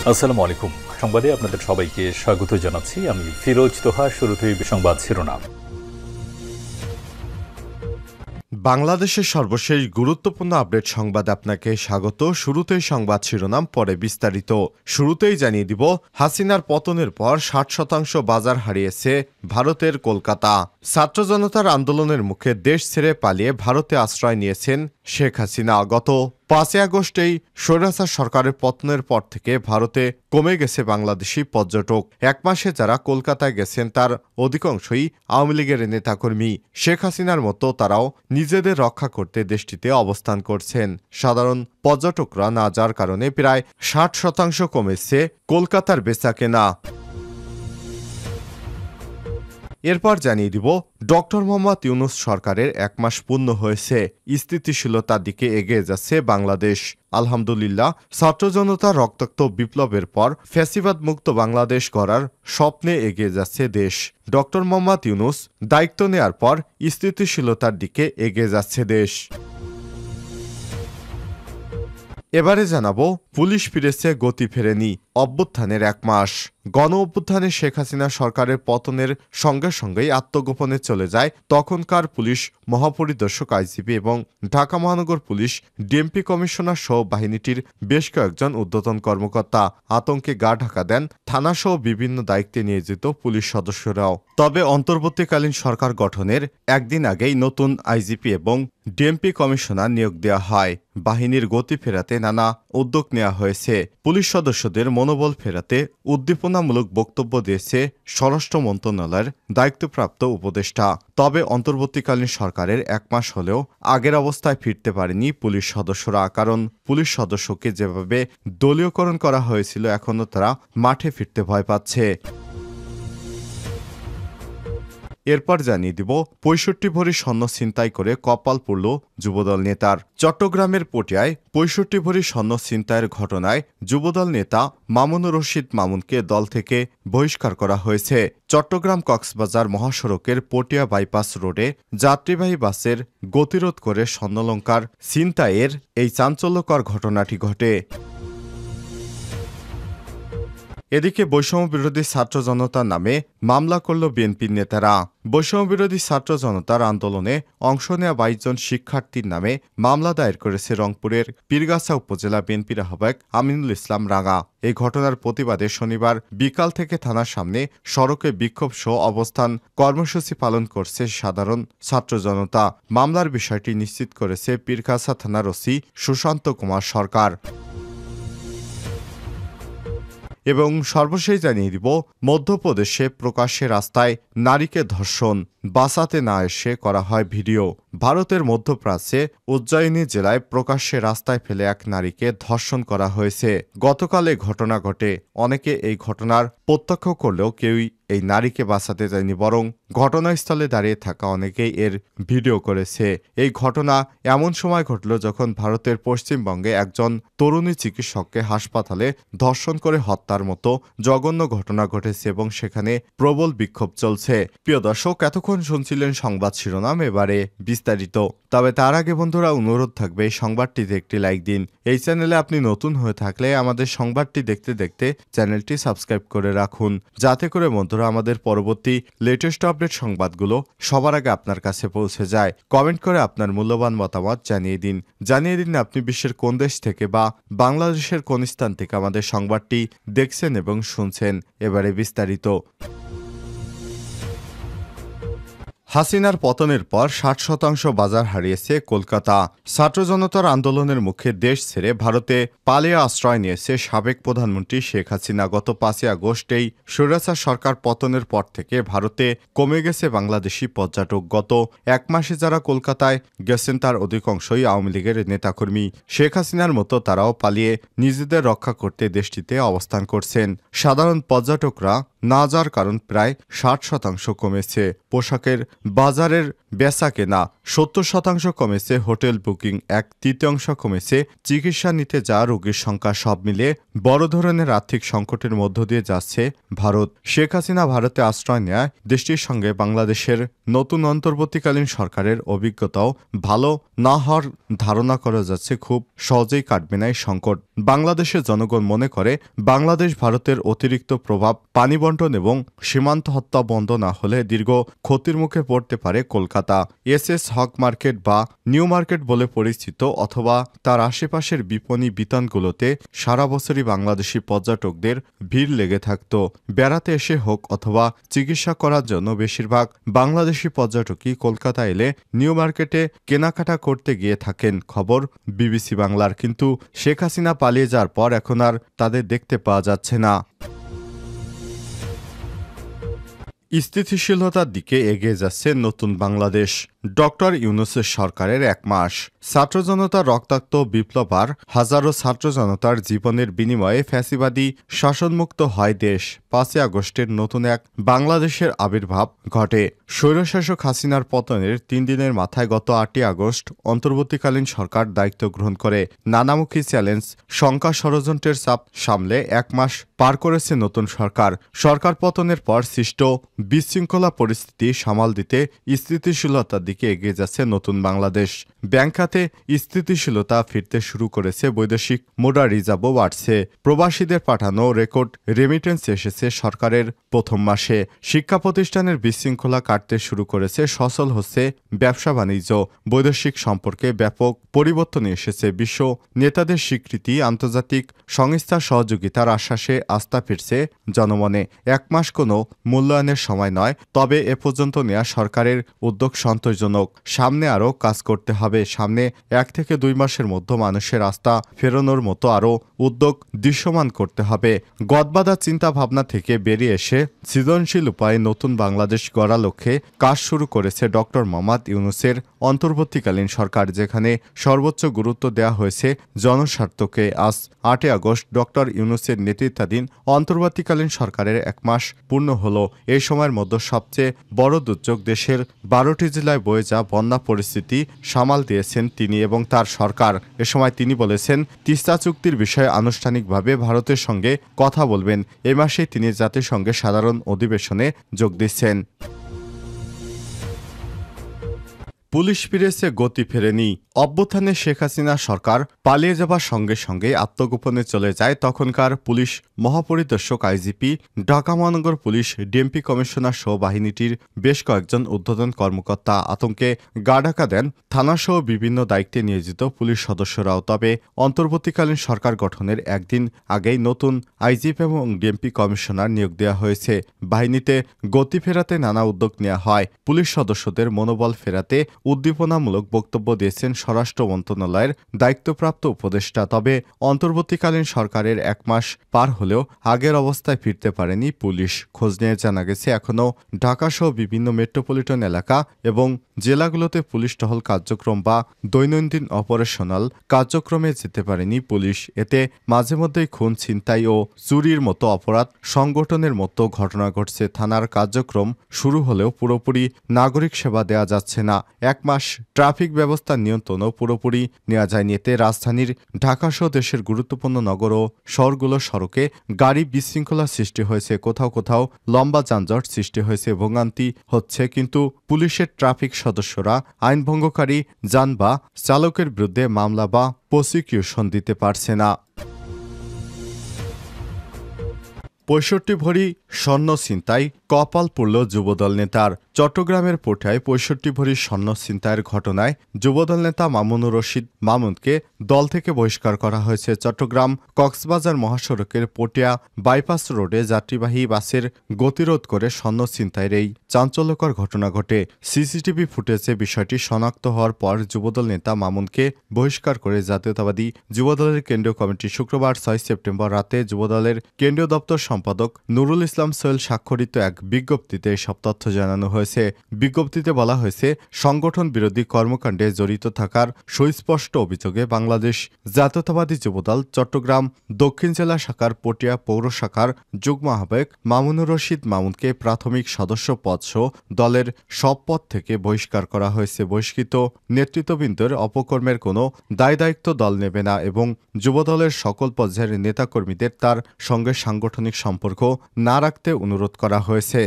আসসালামু আলাইকুম। সংবাদে আপনাদের সবাইকে স্বাগত জানাচ্ছি। আমি ফিরোজ তোহা। শুরুতেই সংবাদ শিরোনাম। বাংলাদেশের সর্বশেষ গুরুত্বপূর্ণ আপডেট সংবাদে আপনাকে স্বাগত। শুরুতেই সংবাদ শিরোনাম, পরে বিস্তারিত। শুরুতেই জানিয়ে দিব, হাসিনার পতনের পর ৬০% বাজার হারিয়েছে ভারতের কলকাতা। ছাত্র জনতার আন্দোলনের মুখে দেশ ছেড়ে পালিয়ে ভারতে আশ্রয় নিয়েছেন শেখ হাসিনা। গত ৫ই আগস্টেই স্বৈরাচার সরকারের পতনের পর থেকে ভারতে কমে গেছে বাংলাদেশি পর্যটক। এক মাসে যারা কলকাতায় গেছেন তার অধিকাংশই আওয়ামী লীগের নেতাকর্মী। শেখ হাসিনার মতো তারাও নিজেদের রক্ষা করতে দেশটিতে অবস্থান করছেন। সাধারণ পর্যটকরা না যাওয়ার কারণে প্রায় ৬০% কমেছে কলকাতার বেচাকেনা। এরপর জানিয়ে দিব, ডক্টর মোহাম্মদ ইউনূস সরকারের ১ মাস পূর্ণ হয়েছে। স্থিতিশীলতার দিকে এগিয়ে যাচ্ছে বাংলাদেশ। আলহামদুলিল্লাহ, ছাত্র জনতার রক্তাক্ত বিপ্লবের পর ফ্যাসিবাদ মুক্ত বাংলাদেশ গড়ার স্বপ্নে এগিয়ে যাচ্ছে দেশ। ডক্টর মোহাম্মদ ইউনূস দায়িত্ব নেয়ার পর স্থিতিশীলতার দিকে এগিয়ে যাচ্ছে দেশ। এবারে জানাবো, পুলিশ ফিরেছে, গতি ফেরেনি। অভ্যুত্থানের ১ মাস। গণ অভ্যুত্থানে শেখ হাসিনা সরকারের পতনের সঙ্গে সঙ্গেই আত্মগোপনে চলে যায় তখনকার পুলিশ মহাপরিদর্শক আইজিপি এবং ঢাকা মহানগর পুলিশ ডিএমপি কমিশনার সহ বাহিনীটির বেশ কয়েকজন ঊর্ধ্বতন কর্মকর্তা। আতঙ্কে গা ঢাকা দেন থানাসহ বিভিন্ন দায়িত্বে নিয়োজিত পুলিশ সদস্যরাও। তবে অন্তর্বর্তীকালীন সরকার গঠনের একদিন আগেই নতুন আইজিপি এবং ডিএমপি কমিশনার নিয়োগ দেওয়া হয়। বাহিনীর গতি ফেরাতে নানা উদ্যোগ নেওয়া হয়েছে। পুলিশ সদস্যদের মনোবল ফেরাতে উদ্দীপনামূলক বক্তব্য দিয়েছে স্বরাষ্ট্র মন্ত্রণালয়ের দায়িত্বপ্রাপ্ত উপদেষ্টা। তবে অন্তর্বর্তীকালীন সরকারের ১ মাস হলেও আগের অবস্থায় ফিরতে পারেনি পুলিশ সদস্যরা। কারণ পুলিশ সদস্যকে যেভাবে দলীয়করণ করা হয়েছিল, এখনও তারা মাঠে ফিরতে ভয় পাচ্ছে। এরপর জানিয়ে দিব, ৬৫ ভরি স্বর্ণ ছিনতাই করে কপাল পুড়ল যুবদল নেতার। চট্টগ্রামের পটিয়ায় ৬৫ ভরি স্বর্ণ ছিনতাইয়ের ঘটনায় যুবদল নেতা মামুনুর রশিদ মামুনকে দল থেকে বহিষ্কার করা হয়েছে। চট্টগ্রাম কক্সবাজার মহাসড়কের পটিয়া বাইপাস রোডে যাত্রীবাহী বাসের গতিরোধ করে স্বর্ণালংকার ছিনতাইয়ের এই চাঞ্চল্যকর ঘটনাটি ঘটে। এদিকে বৈষম্য বিরোধী ছাত্র জনতার নামে মামলা করল বিএনপির নেতারা। বৈষম্য বিরোধী ছাত্র জনতার আন্দোলনে অংশ নেওয়া ২২ জন শিক্ষার্থীর নামে মামলা দায়ের করেছে রংপুরের পীরগাছা উপজেলা বিএনপির আহ্বায়ক আমিনুল ইসলাম রাঙা। এই ঘটনার প্রতিবাদে শনিবার বিকাল থেকে থানার সামনে সড়কে বিক্ষোভ সহ অবস্থান কর্মসূচি পালন করছে সাধারণ ছাত্র জনতা। মামলার বিষয়টি নিশ্চিত করেছে পীরগাছা থানার ওসি সুশান্ত কুমার সরকার। এবং সর্বশেষ জানিয়ে দিব, মধ্যপ্রদেশে প্রকাশ্যে রাস্তায় নারীকে ধর্ষণ, বাঁচাতে না এসে করা হয় ভিডিও। ভারতের মধ্যপ্রাচ্যে উজ্জয়িনী জেলায় প্রকাশ্যে রাস্তায় ফেলে এক নারীকে ধর্ষণ করা হয়েছে। গতকাল এই ঘটনা ঘটে। অনেকে এই ঘটনার প্রত্যক্ষ করলেও কেউই এই নারীকে বাঁচাতে যায়নি, বরং ঘটনাস্থলে দাঁড়িয়ে থাকা অনেকেই এর ভিডিও করেছে। এই ঘটনা এমন সময় ঘটল যখন ভারতের পশ্চিমবঙ্গে একজন তরুণী চিকিৎসককে হাসপাতালে ধর্ষণ করে হত্যার মতো জঘন্য ঘটনা ঘটেছে এবং সেখানে প্রবল বিক্ষোভ চলছে। প্রিয় দর্শক, এতক্ষণ শুনছিলেন সংবাদ শিরোনাম, এবারে বিস্তারিত। তবে তার আগে বন্ধুরা, অনুরোধ থাকবে এই সংবাদটিতে একটি লাইক দিন। এই চ্যানেলে আপনি নতুন হয়ে থাকলে আমাদের সংবাদটি দেখতে দেখতে চ্যানেলটি সাবস্ক্রাইব করে রাখুন, যাতে করে বন্ধুরা আমাদের পরবর্তী লেটেস্ট আপডেট সংবাদগুলো সবার আগে আপনার কাছে পৌঁছে যায়। কমেন্ট করে আপনার মূল্যবান মতামত জানিয়ে দিন আপনি বিশ্বের কোন দেশ থেকে বা বাংলাদেশের কোন স্থান থেকে আমাদের সংবাদটি দেখছেন এবং শুনছেন। এবারে বিস্তারিত। হাসিনার পতনের পর ৬০% বাজার হারিয়েছে কলকাতা। ছাত্র জনতার আন্দোলনের মুখে দেশ ছেড়ে ভারতে পালিয়ে আশ্রয় নিয়েছে সাবেক প্রধানমন্ত্রী শেখ হাসিনা। গত ৫ই আগস্টেই স্বৈরাচার সরকার পতনের পর থেকে ভারতে কমে গেছে বাংলাদেশি পর্যটক। গত ১ মাসে যারা কলকাতায় গেছেন তার অধিকাংশই আওয়ামী লীগের নেতাকর্মী। শেখ হাসিনার মতো তারাও পালিয়ে নিজেদের রক্ষা করতে দেশটিতে অবস্থান করছেন। সাধারণ পর্যটকরা না যাওয়ার কারণ প্রায় ৬০% কমেছে। পোশাকের বাজারের বেচাকেনা 70% কমেছে, হোটেল বুকিং 1/3 কমেছে, চিকিৎসা নিতে যাওয়া রোগীর সংখ্যা, সব মিলিয়ে বড় ধরনের আর্থিক সংকটের মধ্য দিয়ে যাচ্ছে ভারত। শেখ হাসিনা ভারতে আশ্রয় নেয় দেশটির সঙ্গে বাংলাদেশের নতুন অন্তর্বর্তীকালীন সরকারের অভিজ্ঞতাও ভালো না হওয়ার ধারণা করা যাচ্ছে খুব সহজেই কাটবে না এই সংকট। বাংলাদেশের জনগণ মনে করে বাংলাদেশ ভারতের অতিরিক্ত প্রভাব, পানি বণ্টন এবং সীমান্ত হত্যা বন্ধ না হলে দীর্ঘ ক্ষতির মুখে পড়তে পারে কলকাতা। এসএস হক মার্কেট বা নিউ মার্কেট বলে পরিচিত অথবা তার আশেপাশের বিপণী বিতানগুলোতে সারা বছরই বাংলাদেশি পর্যটকদের ভিড় লেগে থাকত। বেড়াতে এসে হোক অথবা চিকিৎসা করার জন্য বেশিরভাগ বাংলাদেশি পর্যটকই কলকাতা এলে নিউ মার্কেটে কেনাকাটা করতে গিয়ে থাকেন। খবর বিবিসি বাংলার। কিন্তু শেখ হাসিনা পালিয়ে যাওয়ার পর এখন আর তাদের দেখতে পাওয়া যাচ্ছে না। স্থিতিশীলতার দিকে এগিয়ে যাচ্ছে নতুন বাংলাদেশ। ডক্টর ইউনূসের সরকারের 1 মাস। ছাত্র জনতার রক্তাক্ত বিপ্লব আর হাজারো ছাত্র জনতার জীবনের বিনিময়ে ফ্যাসিবাদী শাসনমুক্ত হয় দেশ। 5 আগস্টের নতুন এক বাংলাদেশের আবির্ভাব ঘটে। স্বৈরশাসক হাসিনার পতনের 3 দিনের মাথায় গত 8 আগস্ট অন্তর্বর্তীকালীন সরকার দায়িত্ব গ্রহণ করে। নানামুখী চ্যালেঞ্জ, শঙ্কা, ষড়যন্ত্রের চাপ সামলে 1 মাস পার করেছে নতুন সরকার। সরকার পতনের পর সৃষ্ট বিশৃঙ্খলা পরিস্থিতি সামাল দিতে স্থিতিশীলতার দিকে এগিয়ে যাচ্ছে নতুন বাংলাদেশ। ব্যাংক খাতে স্থিতিশীলতা ফিরতে শুরু করেছে, বৈদেশিক মুদ্রা রিজার্ভও বাড়ছে। প্রবাসীদের পাঠানো রেকর্ড রেমিটেন্স এসেছে সরকারের প্রথম মাসে। শিক্ষা প্রতিষ্ঠানের বিশৃঙ্খলা কাটতে শুরু করেছে, সচল হচ্ছে ব্যবসা বাণিজ্য। বৈদেশিক সম্পর্কে ব্যাপক পরিবর্তন এসেছে। বিশ্ব নেতাদের স্বীকৃতি, আন্তর্জাতিক সংস্থার সহযোগিতার আশ্বাসে আস্থা ফিরছে জনমনে। 1 মাস কোনো মূল্যায়নের সময় নয়, তবে এ পর্যন্ত নেওয়া সরকারের উদ্যোগ সন্তোষজনক। সামনে আরও কাজ করতে হবে। সামনে 1 থেকে 2 মাসের মধ্যে মানুষের আস্থা ফেরানোর মতো আরও উদ্যোগ দৃশ্যমান করতে হবে। গদবাঁধা চিন্তা ভাবনা থেকে বেরিয়ে এসে সৃজনশীল উপায়ে নতুন বাংলাদেশ গড়া লক্ষ্যে কাজ শুরু করেছে ডক্টর মোহাম্মদ ইউনূসের অন্তর্বর্তীকালীন সরকার, যেখানে সর্বোচ্চ গুরুত্ব দেওয়া হয়েছে জনস্বার্থকে। আজ 8 আগস্ট ডক্টর ইউনূসের নেতৃত্বাধীন অন্তর্বর্তীকালীন সরকারের 1 মাস পূর্ণ হল। এই সময়ের মধ্যে সবচেয়ে বড় দুর্যোগ, দেশের 12টি জেলায় বয়ে যা বন্যা পরিস্থিতি সামাল দিয়েছেন তিনি এবং তার সরকার। এ সময় তিনি বলেছেন, তিস্তা চুক্তির বিষয়ে আনুষ্ঠানিকভাবে ভারতের সঙ্গে কথা বলবেন। এ মাসে তিনি জাতিসংঘের সাধারণ অধিবেশনে যোগ দিচ্ছেন। পুলিশ ফিরেছে, গতি ফেরেনি। অভ্যুত্থানে শেখ হাসিনা সরকার পালিয়ে যাবার সঙ্গে সঙ্গে আত্মগোপনে চলে যায় তখনকার পুলিশ মহাপরিদর্শক, আইজিপি, ঢাকা মহানগর পুলিশ, ডিএমপি কমিশনার সহ বাহিনীটির বেশ কয়েকজন ঊর্ধ্বতন কর্মকর্তা। আতঙ্কে গা ঢাকা দেন থানাসহ বিভিন্ন দায়িত্বে নিয়োজিত পুলিশ সদস্যরাও। তবে অন্তর্বর্তীকালীন সরকার গঠনের একদিন আগেই নতুন আইজিপি এবং ডিএমপি কমিশনার নিয়োগ দেওয়া হয়েছে। বাহিনীতে গতি ফেরাতে নানা উদ্যোগ নেওয়া হয়। পুলিশ সদস্যদের মনোবল ফেরাতে উদ্দীপনামূলক বক্তব্য দিয়েছেন স্বরাষ্ট্র মন্ত্রণালয়ের দায়িত্বপ্রাপ্ত উপদেষ্টা। তবে অন্তর্বর্তীকালীন সরকারের 1 মাস পার হলেও আগের অবস্থায় ফিরতে পারেনি পুলিশ। খোঁজ নিয়ে জানা গেছে, এখনও ঢাকাসহ বিভিন্ন মেট্রোপলিটন এলাকা এবং জেলাগুলোতে পুলিশ টহল কার্যক্রম বা দৈনন্দিন অপারেশনাল কার্যক্রমে যেতে পারেনি পুলিশ। এতে মাঝে মধ্যেই খুন, ছিনতাই ও চুরির মতো অপরাধ সংগঠনের মতো ঘটনা ঘটছে। থানার কার্যক্রম শুরু হলেও পুরোপুরি নাগরিক সেবা দেওয়া যাচ্ছে না। 1 মাস ট্রাফিক ব্যবস্থা নিয়ন্ত্রণও পুরোপুরি নেওয়া যায়নি। এতে রাজধানীর ঢাকাসহ দেশের গুরুত্বপূর্ণ নগর ও শহরগুলোর সড়কে গাড়ি বিশৃঙ্খলা সৃষ্টি হয়েছে। কোথাও কোথাও লম্বা যানজট সৃষ্টি হয়েছে, ভোগান্তি হচ্ছে। কিন্তু পুলিশের ট্রাফিক সদস্যরা আইনভঙ্গকারী যান বা চালকের বিরুদ্ধে মামলা বা প্রসিকিউশন দিতে পারছে না। 65 ভরি স্বর্ণ ছিনতাই, কপাল পুড়ল যুবদল নেতার। চট্টগ্রামের পোঠায় 65 ভরি স্বর্ণ ছিনতাইয়ের ঘটনায় যুবদল নেতা মামুনুর রশিদ মামুনকে দল থেকে বহিষ্কার করা হয়েছে। চট্টগ্রাম কক্সবাজার মহাসড়কের পটিয়া বাইপাস রোডে যাত্রীবাহী বাসের গতিরোধ করে স্বর্ণ ছিনতাইয়ের এই চাঞ্চল্যকর ঘটনা ঘটে। সিসিটিভি ফুটেজে বিষয়টি শনাক্ত হওয়ার পর যুবদল নেতা মামুনকে বহিষ্কার করে জাতীয়তাবাদী যুবদলের কেন্দ্রীয় কমিটি শুক্রবার 6 সেপ্টেম্বর রাতে যুবদলের কেন্দ্রীয় দপ্তর সম্পাদক নুরুল ইসলাম সোহেল স্বাক্ষরিত এক বিজ্ঞপ্তিতে এসব তথ্য জানানো হয়েছে। বিজ্ঞপ্তিতে বলা হয়েছে, সংগঠন বিরোধী কর্মকাণ্ডে জড়িত থাকার সুস্পষ্ট অভিযোগে বাংলাদেশ জাতীয়তাবাদী যুবদল চট্টগ্রাম দক্ষিণ জেলা শাখার পটিয়া পৌর শাখার যুগ্ম আহ্বায়ক মামুনুর রশিদ মামুনকে প্রাথমিক সদস্য পদসহ দলের সব পদ থেকে বহিষ্কার করা হয়েছে। বহিষ্কৃত নেতৃত্ববৃন্দের অপকর্মের কোনো দায়-দায়িত্ব দল নেবে না এবং যুবদলের সকল পর্যায়ের নেতাকর্মীদের তার সঙ্গে সাংগঠনিক সম্পর্ক না রাখতে অনুরোধ করা হয়েছে।